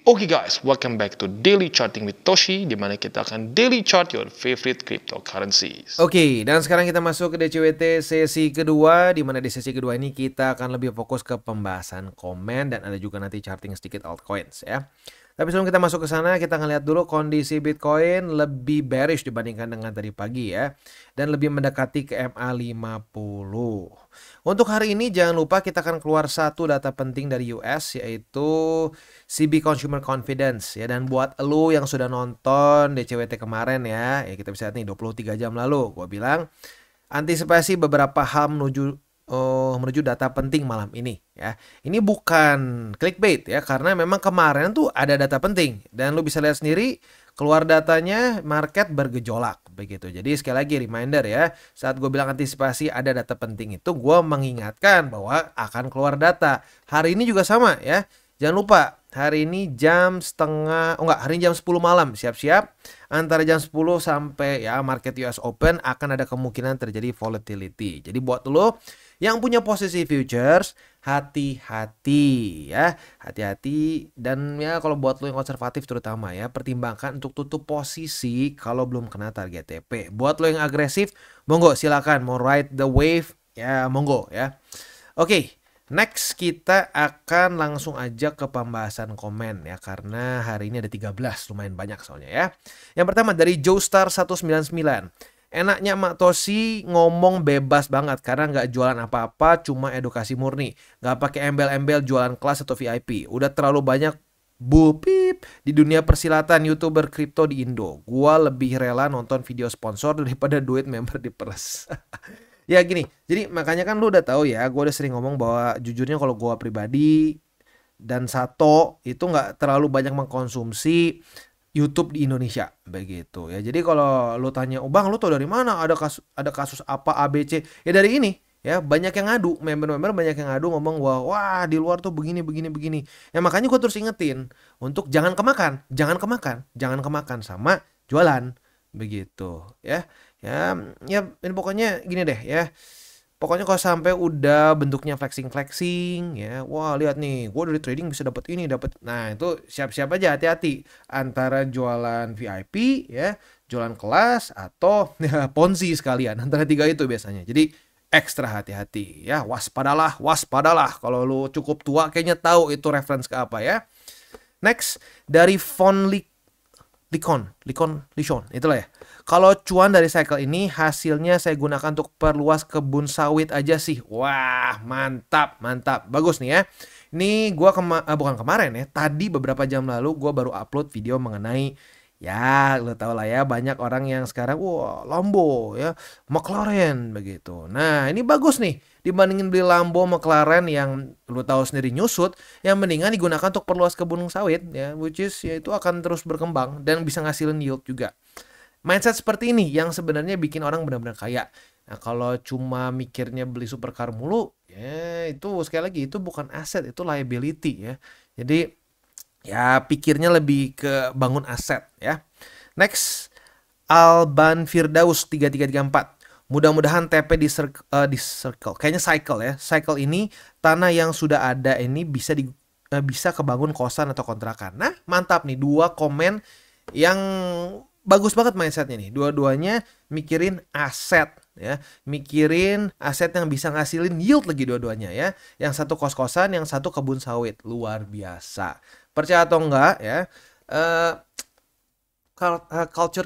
Oke guys, welcome back to Daily Charting with Toshi, di mana kita akan daily chart your favorite cryptocurrencies. Oke, dan sekarang kita masuk ke DCWT sesi kedua, di mana di sesi kedua ini kita akan lebih fokus ke pembahasan komen dan ada juga nanti charting sedikit altcoins ya. Tapi sebelum kita masuk ke sana, kita ngeliat dulu kondisi Bitcoin lebih bearish dibandingkan dengan tadi pagi ya. Dan lebih mendekati ke MA50. Untuk hari ini jangan lupa kita akan keluar satu data penting dari US, yaitu CB Consumer Confidence ya. Dan buat lo yang sudah nonton DCWT kemarin ya kita bisa lihat nih 23 jam lalu gue bilang antisipasi beberapa hal menuju data penting malam ini ya. Ini bukan clickbait ya, karena memang kemarin tuh ada data penting dan lu bisa lihat sendiri keluar datanya market bergejolak begitu. Jadi sekali lagi reminder ya, saat gue bilang antisipasi ada data penting itu gue mengingatkan bahwa akan keluar data. Hari ini juga sama ya. Jangan lupa hari ini hari ini jam 10 malam siap-siap antara jam 10 sampai ya market US Open akan ada kemungkinan terjadi volatility. Jadi buat lo yang punya posisi futures, hati-hati ya. Hati-hati dan ya kalau buat lo yang konservatif terutama ya, pertimbangkan untuk tutup posisi kalau belum kena target TP. Buat lo yang agresif, monggo silakan mau ride the wave ya, monggo ya. Oke. Next kita akan langsung aja ke pembahasan komen ya, karena hari ini ada 13, lumayan banyak soalnya ya. Yang pertama dari Joestar 199. Enaknya Mak Toshi ngomong bebas banget karena nggak jualan apa-apa, cuma edukasi murni. Nggak pakai embel-embel jualan kelas atau VIP. Udah terlalu banyak bupip di dunia persilatan YouTuber kripto di Indo. Gua lebih rela nonton video sponsor daripada duit member diperes. Ya gini, jadi makanya kan lu udah tahu ya, gue udah sering ngomong bahwa jujurnya kalau gue pribadi dan Sato itu nggak terlalu banyak mengkonsumsi YouTube di Indonesia begitu ya. Jadi kalau lu tanya, "Oh Bang, lu tau dari mana ada kasus apa ABC?" Ya dari ini ya, banyak yang ngadu, member-member banyak yang ngadu ngomong wah di luar tuh begini. Ya makanya gue terus ingetin untuk jangan kemakan sama jualan begitu ya. Ya ini pokoknya gini deh ya. Pokoknya kalau sampai udah bentuknya flexing ya, wah lihat nih, gue dari trading bisa dapat ini, dapat. Nah, itu siap-siap aja, hati-hati antara jualan VIP ya, jualan kelas atau ya, Ponzi sekalian. Antara tiga itu biasanya. Jadi ekstra hati-hati ya, waspadalah. Kalau lu cukup tua kayaknya tahu itu reference ke apa ya. Next dari Likon, itulah ya. Kalau cuan dari cycle ini hasilnya saya gunakan untuk perluas kebun sawit aja sih. Wah, mantap. Bagus nih ya. Ini gua bukan kemarin ya. Tadi beberapa jam lalu gua baru upload video mengenai ya, lo tau lah ya, banyak orang yang sekarang wah Lambo ya, McLaren begitu. Nah, ini bagus nih dibandingin beli Lambo McLaren yang lo tahu sendiri nyusut, yang mendingan digunakan untuk perluas kebun sawit ya, which is ya itu akan terus berkembang dan bisa ngasilin yield juga. Mindset seperti ini yang sebenarnya bikin orang benar-benar kaya. Nah, kalau cuma mikirnya beli supercar mulu, ya itu sekali lagi itu bukan aset, itu liability ya. Jadi ya pikirnya lebih ke bangun aset ya. Next, Alban Firdaus 3334. Mudah-mudahan TP di circle. Kayaknya cycle ya. Cycle ini tanah yang sudah ada ini bisa kebangun kosan atau kontrakan. Nah, mantap nih, dua komen yang bagus banget mindsetnya nih. Dua-duanya mikirin aset ya, mikirin aset yang bisa ngasilin yield lagi dua-duanya ya. Yang satu kos-kosan, yang satu kebun sawit. Luar biasa. Percaya atau enggak ya,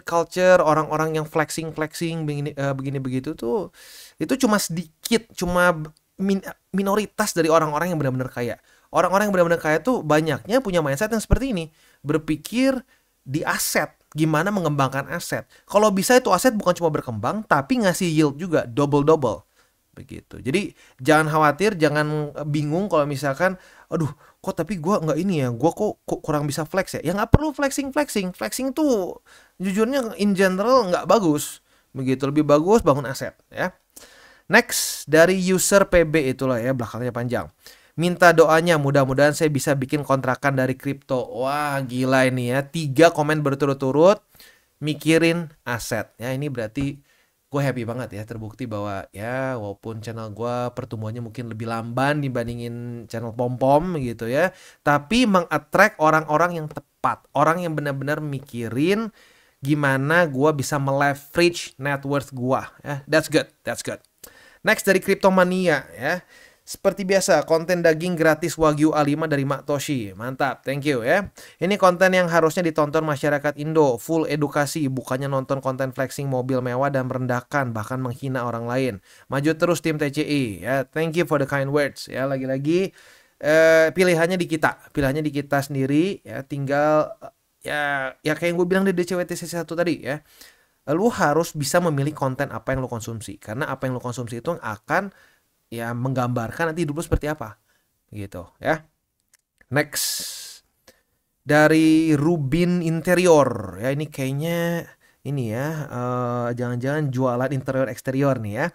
culture orang-orang yang flexing begini begitu tuh itu cuma sedikit, minoritas dari orang-orang yang benar-benar kaya. Orang-orang yang benar-benar kaya tuh banyaknya punya mindset yang seperti ini, berpikir di aset, gimana mengembangkan aset. Kalau bisa itu aset bukan cuma berkembang tapi ngasih yield juga double begitu. Jadi jangan khawatir, jangan bingung kalau misalkan aduh kok tapi gue nggak ini ya, gue kok kurang bisa flex ya. Ya nggak perlu flexing tuh jujurnya in general nggak bagus begitu, lebih bagus bangun aset ya. Next dari user PB itulah ya, belakangnya panjang. Minta doanya, mudah-mudahan saya bisa bikin kontrakan dari kripto. Wah gila ini ya, 3 komen berturut-turut mikirin aset ya. Ini berarti gue happy banget ya, terbukti bahwa ya walaupun channel gue pertumbuhannya mungkin lebih lamban dibandingin channel pom-pom gitu ya, tapi meng-attract orang-orang yang tepat, orang yang benar-benar mikirin gimana gue bisa meleverage net worth gue ya. That's good, that's good. Next dari Cryptomania ya. Seperti biasa, konten daging gratis Wagyu A5 dari Mak Toshi. Mantap, thank you ya. Ini konten yang harusnya ditonton masyarakat Indo. Full edukasi, bukannya nonton konten flexing mobil mewah dan merendahkan, bahkan menghina orang lain. Maju terus tim TCI ya. Thank you for the kind words ya. Lagi-lagi pilihannya di kita. Pilihannya di kita sendiri ya. Tinggal ya kayak yang gue bilang di DCWT sesi 1 tadi ya. Lu harus bisa memilih konten apa yang lu konsumsi. Karena apa yang lu konsumsi itu akan ya menggambarkan nanti hidup lu seperti apa gitu ya. Next dari Rubin Interior ya, ini kayaknya ini ya jangan-jangan jualan interior eksterior nih ya.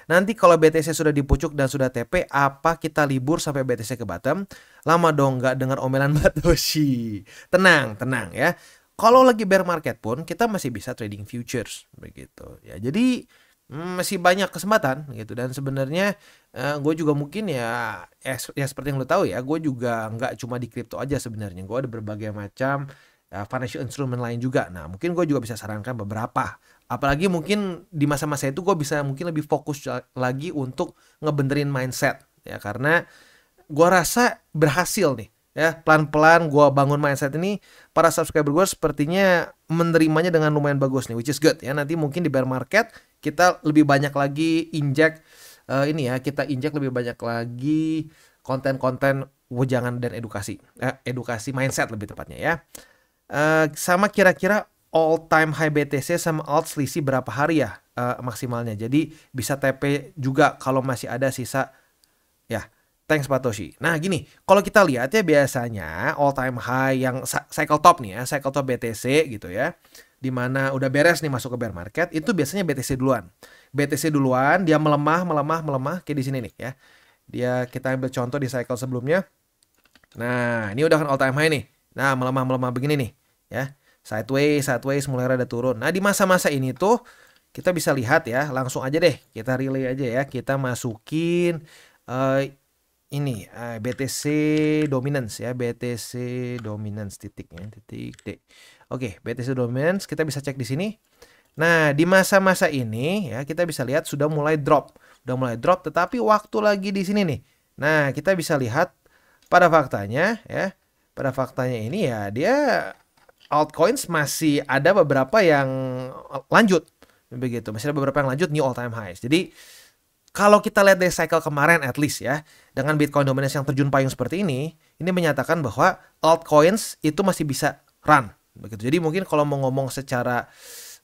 Nanti kalau BTC sudah dipucuk dan sudah TP, apa kita libur sampai BTC ke Batam? Lama dong nggak dengar omelan Mbak Toshi. Tenang ya. Kalau lagi bear market pun kita masih bisa trading futures begitu ya. Jadi masih banyak kesempatan gitu. Dan sebenarnya gue juga mungkin ya seperti yang lo tahu ya, gue juga nggak cuma di kripto aja sebenarnya. Gue ada berbagai macam financial instrument lain juga. Nah mungkin gue juga bisa sarankan beberapa. Apalagi mungkin di masa-masa itu gue bisa mungkin lebih fokus lagi untuk ngebenerin mindset ya, karena gue rasa berhasil nih ya, pelan-pelan gue bangun mindset ini. Para subscriber gue sepertinya menerimanya dengan lumayan bagus nih, which is good ya. Nanti mungkin di bear market kita lebih banyak lagi injek kita injek lebih banyak lagi konten-konten wejangan dan edukasi mindset lebih tepatnya ya. Sama kira-kira all time high BTC sama alt selisih berapa hari ya maksimalnya. Jadi bisa TP juga kalau masih ada sisa ya. Thanks Pak Toshi. Nah gini, kalau kita lihat ya biasanya all time high yang cycle top nih ya, cycle top BTC gitu ya, dimana udah beres nih masuk ke bear market, itu biasanya BTC duluan. BTC duluan, dia melemah kayak di sini nih ya. Kita ambil contoh di cycle sebelumnya. Nah ini udah kan all time high nih. Nah melemah begini nih ya, sideways mulai rada turun. Nah di masa-masa ini tuh kita bisa lihat ya, langsung aja deh kita relay aja ya, kita masukin ini BTC dominance ya, BTC dominance titik D. Oke, BTC dominance kita bisa cek di sini. Nah, di masa-masa ini ya kita bisa lihat sudah mulai drop, tetapi waktu lagi di sini nih. Nah, kita bisa lihat pada faktanya ya. Pada faktanya ini ya dia altcoins masih ada beberapa yang lanjut begitu. Masih ada beberapa yang lanjut new all time highs. Jadi kalau kita lihat dari cycle kemarin at least ya, dengan Bitcoin dominance yang terjun payung seperti ini menyatakan bahwa altcoins itu masih bisa run begitu. Jadi mungkin kalau mau ngomong secara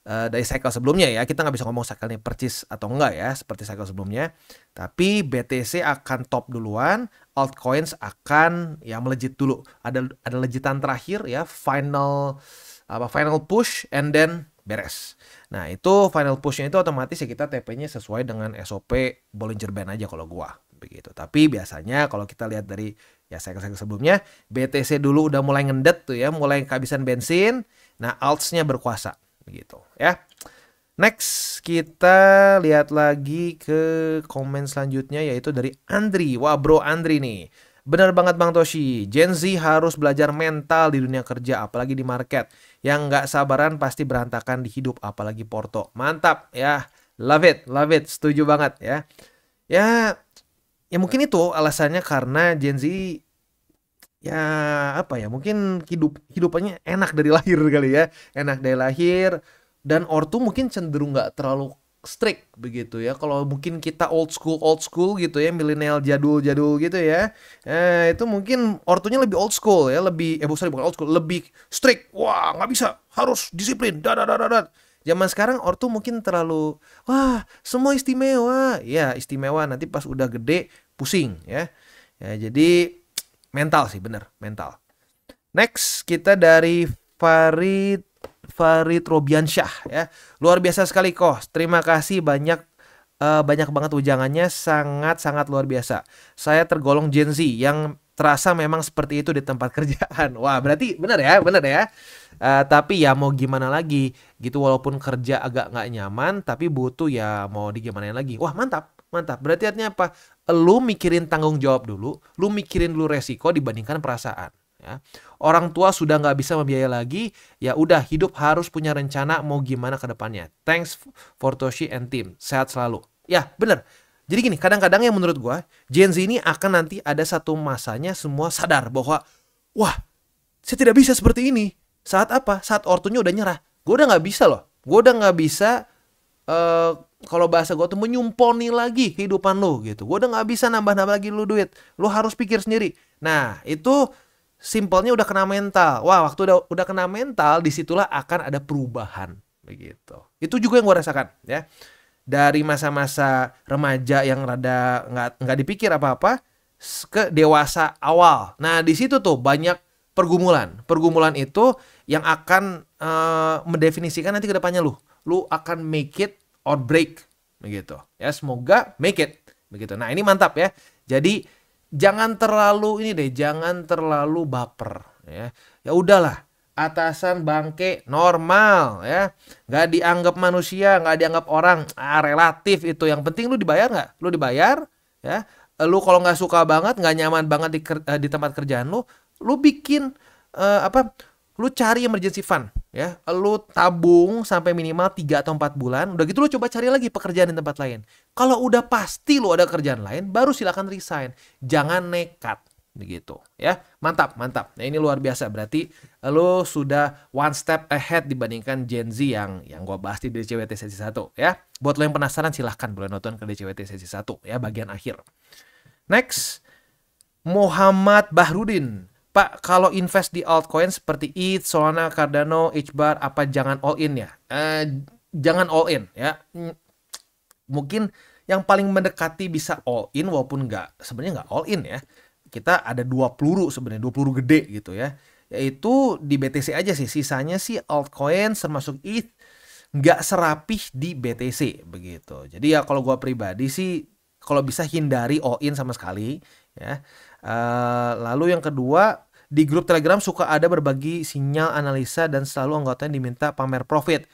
dari cycle sebelumnya ya, kita nggak bisa ngomong cycle-nya purchase atau enggak ya, seperti cycle sebelumnya. Tapi BTC akan top duluan, altcoins akan ya melejit dulu. Ada lejitan terakhir ya, final push and then beres. Nah itu final pushnya itu otomatis ya kita TP-nya sesuai dengan SOP Bollinger Band aja kalau gua begitu. Tapi biasanya kalau kita lihat dari ya cycle sebelumnya, BTC dulu udah mulai ngendet tuh ya, mulai kehabisan bensin. Nah alts-nya berkuasa begitu ya. Next kita lihat lagi ke komen selanjutnya, yaitu dari Andri. Wah bro Andri nih, benar banget Bang Toshi, Gen Z harus belajar mental di dunia kerja, apalagi di market. Yang nggak sabaran pasti berantakan di hidup, apalagi Porto. Mantap ya, love it, setuju banget ya. Ya mungkin itu alasannya karena Gen Z ya apa ya, mungkin hidupannya enak dari lahir kali ya, enak dari lahir, dan ortu mungkin cenderung nggak terlalu strict begitu ya. Kalau mungkin kita old school gitu ya, milenial jadul gitu ya, itu mungkin ortunya lebih old school ya, bukan old school, lebih strict. Wah nggak bisa, harus disiplin, Zaman sekarang ortu mungkin terlalu wah semua istimewa ya, istimewa nanti pas udah gede pusing ya. Jadi mental sih, bener mental. Next kita dari Farid Robiansyah ya. Luar biasa sekali kok. Terima kasih banyak banget ujangannya, sangat luar biasa. Saya tergolong Gen Z yang terasa memang seperti itu di tempat kerjaan. Wah, berarti benar ya. Tapi ya mau gimana lagi gitu, walaupun kerja agak nggak nyaman tapi butuh ya mau digimanain lagi. Wah, mantap, mantap. Berarti artinya apa? Lu mikirin tanggung jawab dulu, lu mikirin dulu resiko dibandingkan perasaan. Ya. Orang tua sudah nggak bisa membiayai lagi, ya udah hidup harus punya rencana mau gimana ke depannya. Thanks for Toshi and team. Sehat selalu. Ya, bener. Jadi gini, kadang-kadang yang menurut gua, Gen Z ini akan nanti ada satu masanya semua sadar bahwa, wah, saya tidak bisa seperti ini. Saat apa? Saat ortunya udah nyerah. Gua udah nggak bisa loh. Gua udah nggak bisa, kalau bahasa gua tuh menyumponi lagi kehidupan lo gitu. Gua udah nggak bisa nambah-nambah lagi lu duit. Lu harus pikir sendiri. Nah, itu simpelnya udah kena mental. Wah, waktu udah kena mental, disitulah akan ada perubahan begitu. Itu juga yang gue rasakan ya. Dari masa-masa remaja yang rada nggak dipikir apa-apa ke dewasa awal. Nah, di situ tuh banyak pergumulan. Pergumulan itu yang akan mendefinisikan nanti ke depannya lu akan make it or break begitu. Ya, semoga make it begitu. Nah, ini mantap ya. Jadi jangan terlalu ini deh, jangan terlalu baper ya. Ya udahlah, atasan bangke normal ya. Nggak dianggap manusia, nggak dianggap orang, relatif itu. Yang penting lu dibayar nggak? Lu dibayar ya. Lu kalau nggak suka banget, nggak nyaman banget di tempat kerjaan lu bikin lu cari emergency fund ya. Lu tabung sampai minimal 3 atau 4 bulan. Udah gitu lu coba cari lagi pekerjaan di tempat lain. Kalau udah pasti lu ada kerjaan lain, baru silakan resign. Jangan nekat begitu ya. Mantap, mantap. Nah, ini luar biasa. Berarti lu sudah one step ahead dibandingkan Gen Z yang gua bahas di DCWT sesi 1 ya. Buat lo yang penasaran silahkan boleh nonton ke DCWT sesi 1 ya, bagian akhir. Next, Muhammad Bahrudin. Pak, kalau invest di altcoin seperti ETH, Solana, Cardano, HBAR, apa jangan all in ya? Jangan all in ya. Mungkin yang paling mendekati bisa all in walaupun sebenarnya nggak all in ya. Kita ada 2 peluru sebenarnya, 2 peluru gede gitu ya. Yaitu di BTC aja sih. Sisanya sih altcoin termasuk ETH nggak serapih di BTC begitu. Jadi ya kalau gua pribadi sih kalau bisa hindari all in sama sekali ya. Lalu yang kedua, di grup Telegram suka ada berbagi sinyal analisa dan selalu anggotanya diminta pamer profit.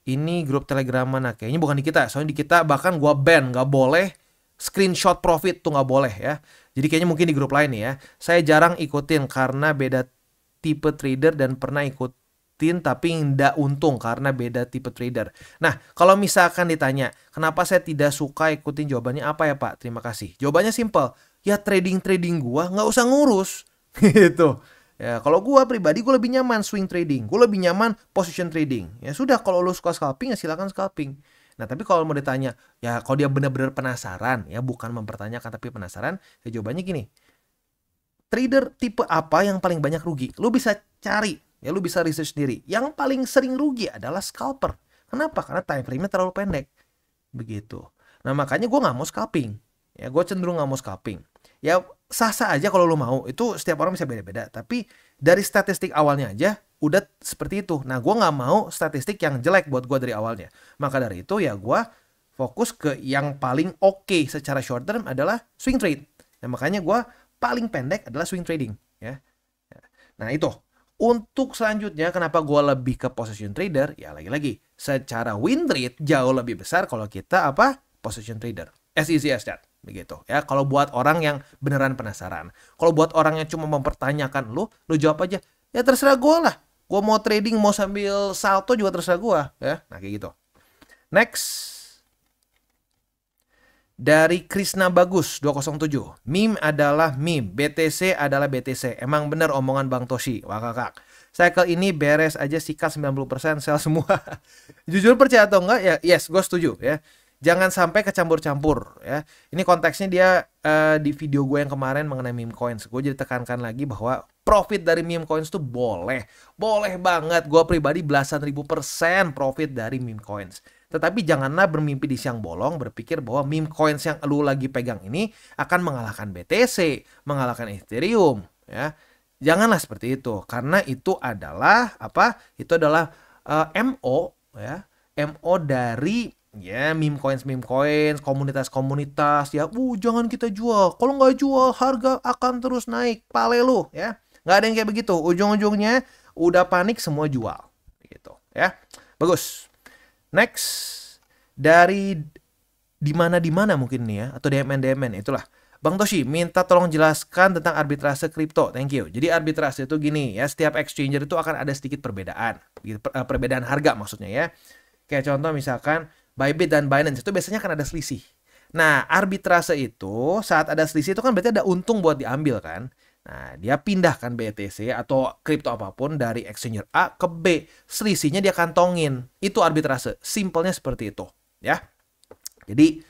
Ini grup Telegram mana? Kayaknya bukan di kita. Soalnya di kita bahkan gua ban, nggak boleh screenshot profit tuh, nggak boleh ya. Jadi kayaknya mungkin di grup lain nih ya. Saya jarang ikutin karena beda tipe trader dan pernah ikutin tapi nggak untung karena beda tipe trader. Nah, kalau misalkan ditanya, kenapa saya tidak suka ikutin, jawabannya apa ya Pak? Terima kasih. Jawabannya simple. Ya trading gua nggak usah ngurus gitu ya. Kalau gua pribadi gua lebih nyaman swing trading, gua lebih nyaman position trading. Ya sudah, kalau lu suka scalping ya silakan scalping. Nah, tapi kalau mau ditanya ya, kalau dia benar-benar penasaran ya, bukan mempertanyakan tapi penasaran, ya jawabannya gini. Trader tipe apa yang paling banyak rugi? Lu bisa cari ya, lu bisa research sendiri. Yang paling sering rugi adalah scalper. Kenapa? Karena time frame-nya terlalu pendek begitu. Nah, makanya gua nggak mau scalping. Ya, gue cenderung nggak mau scalping. Ya, sah-sah aja kalau lo mau. Itu setiap orang bisa beda-beda. Tapi dari statistik awalnya aja udah seperti itu. Nah, gue nggak mau statistik yang jelek buat gue dari awalnya. Maka dari itu ya gue fokus ke yang paling oke secara short term adalah swing trade. Nah, makanya gue paling pendek adalah swing trading. Ya. Nah, itu. Untuk selanjutnya, kenapa gue lebih ke position trader? Ya, lagi-lagi. Secara win rate jauh lebih besar kalau kita position trader. As easy as that. Begitu ya. Kalau buat orang yang beneran penasaran, kalau buat orang yang cuma mempertanyakan, lu jawab aja ya, terserah gue lah, gue mau trading mau sambil salto juga terserah gue ya. Nah, kayak gitu. Next, dari Krisna Bagus 207, meme adalah meme, BTC adalah BTC. Emang bener omongan Bang Toshi. Wah kakak, cycle ini beres aja, sikat 90%, sell semua. Jujur percaya atau enggak ya, yes, gue setuju ya. Jangan sampai kecampur-campur ya. Ini konteksnya dia di video gue yang kemarin mengenai meme coins. Gue jadi tekankan lagi bahwa profit dari meme coins tuh boleh banget. Gue pribadi belasan ribu % profit dari meme coins. Tetapi janganlah bermimpi di siang bolong, berpikir bahwa meme coins yang lu lagi pegang ini akan mengalahkan BTC, mengalahkan Ethereum ya. Janganlah seperti itu, karena itu adalah Itu adalah MO ya. MO dari ya meme coins, komunitas ya. Jangan kita jual. Kalau nggak jual harga akan terus naik. Pale lu ya. Nggak ada yang kayak begitu. Ujung-ujungnya Udah panik semua jual. Gitu ya. Bagus. Next, dari di mana mungkin nih ya, atau DMN itulah. Bang Toshi minta tolong jelaskan tentang arbitrase kripto. Thank you. Jadi arbitrase itu gini ya, setiap exchanger itu akan ada sedikit perbedaan. Perbedaan harga maksudnya ya. Kayak contoh misalkan Bybit dan Binance itu biasanya kan ada selisih. Nah, arbitrase itu saat ada selisih itu kan berarti ada untung buat diambil kan. Nah, dia pindahkan BTC atau kripto apapun dari exchanger A ke B. Selisihnya dia kantongin. Itu arbitrase. Simpelnya seperti itu ya. Jadi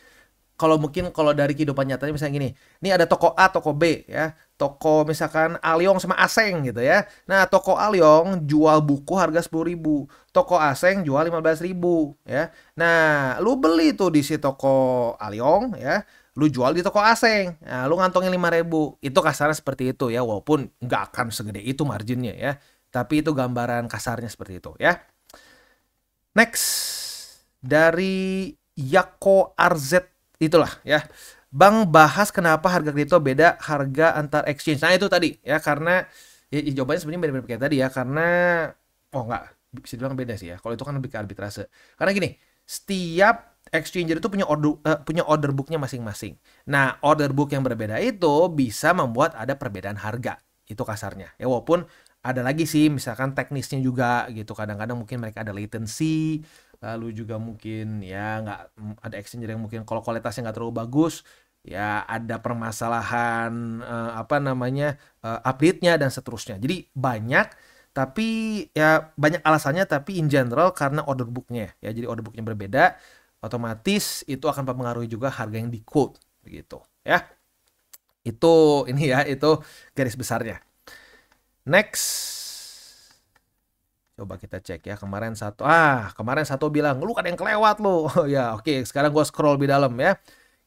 kalau dari kehidupan nyatanya misalnya gini, ini ada toko A, toko B ya, toko misalkan Alyong sama Aseng gitu ya. Nah, toko Alyong jual buku harga 10.000, toko Aseng jual 15.000 ya. Nah, lu beli tuh di si toko Alyong ya, lu jual di toko Aseng, nah, lu ngantongin 5.000. Itu kasarnya seperti itu ya, walaupun nggak akan segede itu marginnya ya. Tapi itu gambaran kasarnya seperti itu ya. Next, dari Yako RZ itulah ya. Bang bahas kenapa harga kripto beda harga antar exchange. Nah itu tadi ya, karena jawabannya sebenarnya beda-beda kayak tadi ya, karena enggak bisa dibilang beda sih ya. Kalau itu kan lebih ke arbitrase. Karena gini, setiap exchanger itu punya order booknya masing-masing. Nah, order book yang berbeda itu bisa membuat ada perbedaan harga. Itu kasarnya. Ya walaupun ada lagi sih misalkan teknisnya juga gitu. Kadang-kadang mungkin mereka ada latency, lalu juga mungkin ya nggak ada exchanger yang mungkin kalau kualitasnya nggak terlalu bagus, ya ada permasalahan update-nya dan seterusnya. Jadi banyak, tapi ya banyak alasannya, tapi in general karena order book-nya ya. Jadi order book-nya berbeda, otomatis itu akan mempengaruhi juga harga yang di quote begitu ya. Itu ini ya, itu garis besarnya. Next, coba kita cek ya. Kemarin satu bilang, lu kan yang kelewat lu. Oh ya, oke. Sekarang gua scroll lebih dalam ya.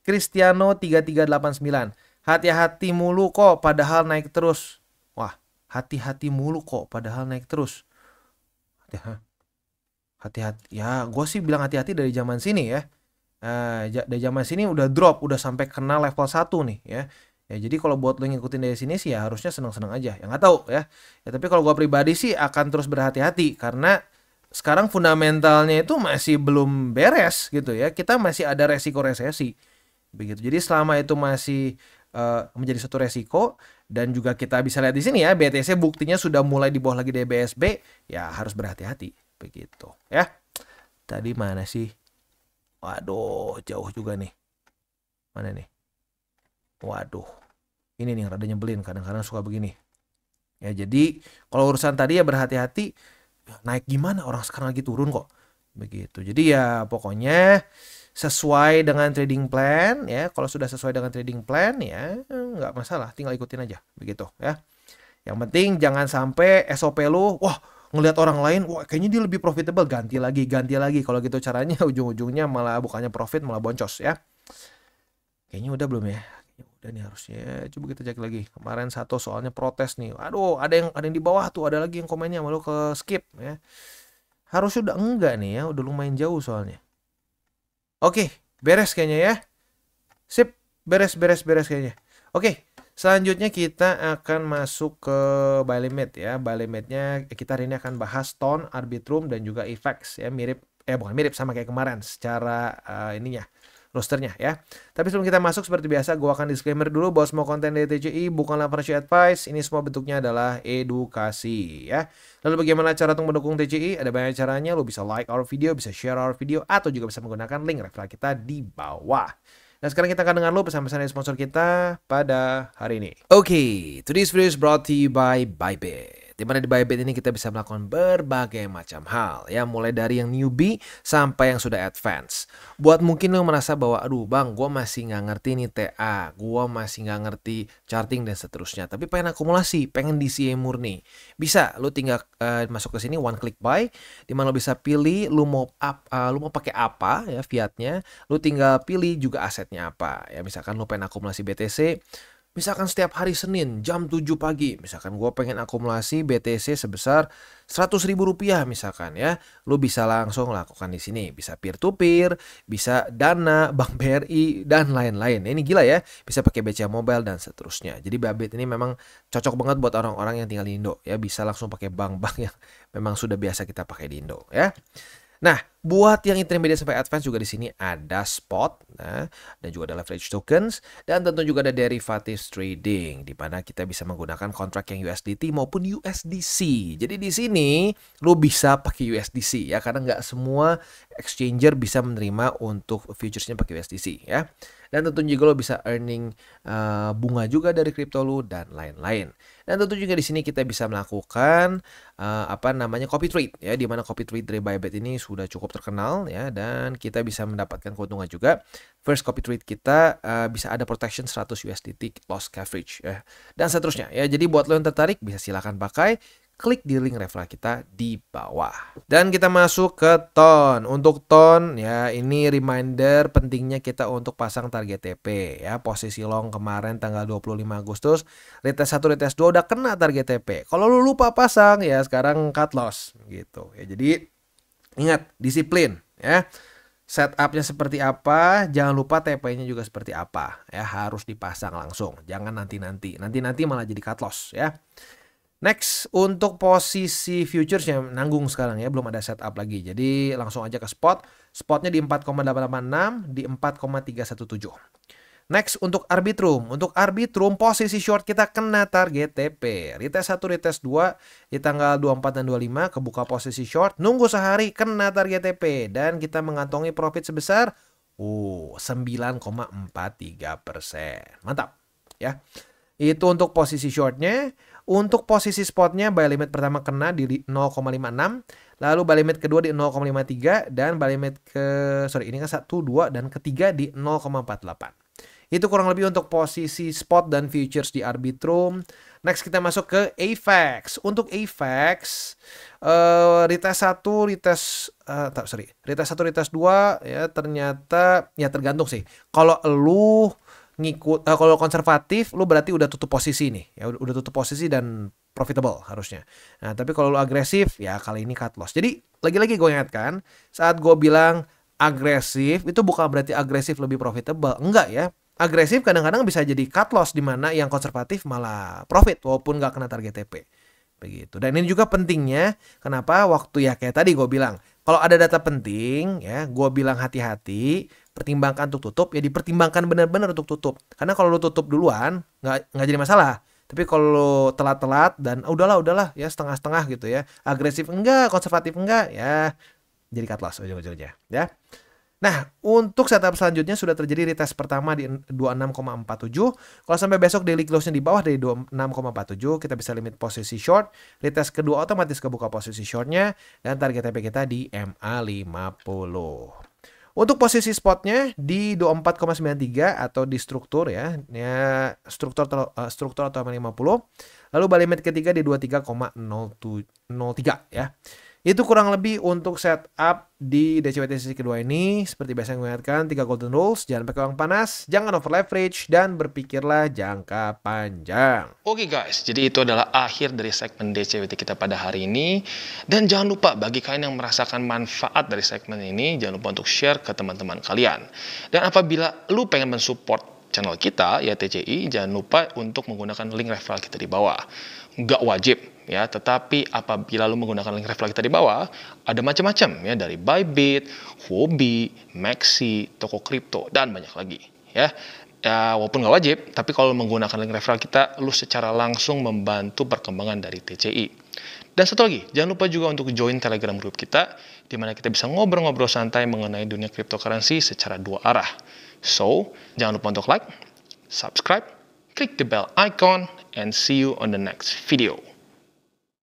Cristiano 3389. Hati-hati mulu kok padahal naik terus. Wah, hati-hati mulu kok padahal naik terus. Hati-hati. Ya, gua sih bilang hati-hati dari zaman sini ya. Dari zaman sini udah drop, udah sampai kena level 1 nih ya. Ya, jadi kalau buat lo ngikutin dari sini sih ya harusnya seneng-seneng aja. Ya nggak tahu ya. Ya tapi kalau gua pribadi sih akan terus berhati-hati karena sekarang fundamentalnya itu masih belum beres gitu ya. Kita masih ada resiko resesi. Begitu. Jadi selama itu masih menjadi satu resiko, dan juga kita bisa lihat di sini ya, BTC buktinya sudah mulai di bawah lagi DBSB, ya harus berhati-hati. Begitu ya. Tadi mana sih? Waduh, jauh juga nih. Mana nih? Waduh. Ini nih rada nyebelin, kadang-kadang suka begini. Ya jadi kalau urusan tadi ya berhati-hati, naik gimana orang sekarang lagi turun kok. Begitu. Jadi ya pokoknya sesuai dengan trading plan ya. Kalau sudah sesuai dengan trading plan ya nggak masalah, tinggal ikutin aja begitu ya. Yang penting jangan sampai SOP lu ngelihat orang lain, kayaknya dia lebih profitable, ganti lagi. Kalau gitu caranya ujung-ujungnya malah bukannya profit malah boncos ya. Kayaknya udah belum ya? Udah nih harusnya. Coba kita cek lagi. Kemarin satu soalnya protes nih. Aduh, ada yang di bawah tuh, ada lagi yang komennya malu ke skip ya. Harusnya udah enggak nih ya, udah lumayan jauh soalnya. Oke, beres kayaknya ya. Sip, beres kayaknya. Oke, selanjutnya kita akan masuk ke buy limit ya. Buy limitnya kita hari ini akan bahas Tone, Arbitrum dan juga Effects ya. Bukan mirip sama kayak kemarin secara rosternya ya. Tapi sebelum kita masuk seperti biasa, gue akan disclaimer dulu bahwa semua konten dari TCI bukanlah financial advice. Ini semua bentuknya adalah edukasi ya. Lalu bagaimana cara untuk mendukung TCI? Ada banyak caranya. Lo bisa like our video, bisa share our video, atau juga bisa menggunakan link referral kita di bawah. Nah sekarang kita akan dengar pesan-pesan dari sponsor kita pada hari ini. Oke, today's video is brought to you by Bybit. Dimana di Bybit ini kita bisa melakukan berbagai macam hal ya, mulai dari yang newbie sampai yang sudah advance. Buat mungkin lo merasa bahwa aduh bang, gue masih nggak ngerti nih TA, gue masih nggak ngerti charting dan seterusnya, tapi pengen akumulasi, pengen DCA murni, bisa lo tinggal masuk ke sini one click buy, dimana lo bisa pilih lo mau pakai apa ya fiatnya, lo tinggal pilih juga asetnya apa ya. Misalkan lo pengen akumulasi BTC, Misalkan setiap hari Senin jam 7 pagi, misalkan gue pengen akumulasi BTC sebesar Rp100.000 misalkan ya. Lu bisa langsung lakukan di sini. Bisa peer to peer, bisa Dana, Bank BRI dan lain-lain. Ini gila ya, bisa pakai BCA Mobile dan seterusnya. Jadi Bybit ini memang cocok banget buat orang-orang yang tinggal di Indo ya, bisa langsung pakai bank-bank yang memang sudah biasa kita pakai di Indo ya. Nah, buat yang intermediate sampai advance juga di sini ada spot, nah, dan juga ada leverage tokens, dan tentu juga ada derivatives trading, di mana kita bisa menggunakan kontrak yang USDT maupun USDC. Jadi di sini lu bisa pakai USDC ya, karena nggak semua exchanger bisa menerima untuk futuresnya pakai USDC ya. Dan tentunya juga lo bisa earning bunga juga dari kripto lu dan lain-lain. Dan tentu juga di sini kita bisa melakukan copy trade ya, di mana copy trade dari Bybit ini sudah cukup terkenal ya, dan kita bisa mendapatkan keuntungan juga. First copy trade kita bisa ada protection 100 USDT loss coverage ya, dan seterusnya ya. Jadi buat lo yang tertarik bisa silakan pakai. Klik di link referral kita di bawah. Dan kita masuk ke TON. Untuk TON ya, ini reminder pentingnya kita untuk pasang target TP ya. Posisi long kemarin tanggal 25 Agustus, retest 1, retest 2 udah kena target TP. Kalau lu lupa pasang ya sekarang cut loss gitu ya. Jadi ingat, disiplin ya. Setupnya seperti apa, jangan lupa TP-nya juga seperti apa ya, harus dipasang langsung. Jangan nanti-nanti malah jadi cut loss ya. Next, untuk posisi futuresnya nanggung sekarang ya, belum ada setup lagi. Jadi langsung aja ke spot. Spotnya di 4,886, di 4,317. Next, untuk Arbitrum. Untuk Arbitrum, posisi short kita kena target TP. Retest 1, retest 2 di tanggal 24 dan 25, kebuka posisi short. Nunggu sehari, kena target TP. Dan kita mengantongi profit sebesar 9,43%. Mantap ya. Itu untuk posisi shortnya. Untuk posisi spotnya, buy limit pertama kena di 0,56, lalu buy limit kedua di 0,53, dan buy limit ini kan 1, 2, dan ketiga di 0,48. Itu kurang lebih untuk posisi spot dan futures di Arbitrum. Next kita masuk ke AVAX. Untuk AVAX, retest 1, retest 2 ya, ternyata ya tergantung sih. Kalau lu kalau konservatif, lu berarti udah tutup posisi nih ya, udah tutup posisi dan profitable harusnya. Nah, tapi kalau lu agresif ya kali ini cut loss. Jadi lagi-lagi gue ingatkan, saat gue bilang agresif itu bukan berarti agresif lebih profitable, enggak ya. Agresif kadang-kadang bisa jadi cut loss, di mana yang konservatif malah profit walaupun nggak kena target TP. Begitu. Dan ini juga pentingnya, kenapa waktu ya kayak tadi gue bilang, kalau ada data penting ya, gue bilang hati-hati, pertimbangkan untuk tutup, ya dipertimbangkan benar-benar untuk tutup. Karena kalau lu tutup duluan nggak jadi masalah. Tapi kalau lu telat-telat dan udahlah ya, setengah-setengah gitu ya, agresif enggak, konservatif enggak, ya jadi cut loss ujung-ujungnya ya. Nah, untuk setup selanjutnya sudah terjadi retest pertama di 26,47. Kalau sampai besok daily close-nya di bawah dari 26,47, kita bisa limit posisi short. Retest kedua otomatis kebuka posisi shortnya, dan target TP kita di MA50. Untuk posisi spotnya di 24,93 atau di struktur ya struktur atau MA50. Lalu buy limit ketiga di 23,03 ya. Itu kurang lebih untuk setup di DCWT sesi kedua ini. Seperti biasa yang mengingatkan 3 golden rules, jangan pakai uang panas, jangan over leverage, dan berpikirlah jangka panjang. Oke guys, jadi itu adalah akhir dari segmen DCWT kita pada hari ini. Dan jangan lupa bagi kalian yang merasakan manfaat dari segmen ini, jangan lupa untuk share ke teman-teman kalian. Dan apabila lu pengen mensupport channel kita, ya TCI, jangan lupa untuk menggunakan link referral kita di bawah. Nggak wajib ya, tetapi apabila lu menggunakan link referral kita di bawah, ada macam-macam ya, dari Bybit, Huobi, Maxi, toko kripto, dan banyak lagi ya. Walaupun nggak wajib, tapi kalau menggunakan link referral kita, lu secara langsung membantu perkembangan dari TCI. Dan satu lagi, jangan lupa juga untuk join Telegram group kita, di mana kita bisa ngobrol-ngobrol santai mengenai dunia cryptocurrency secara 2 arah. So, jangan lupa untuk like, subscribe, click the bell icon, and see you on the next video.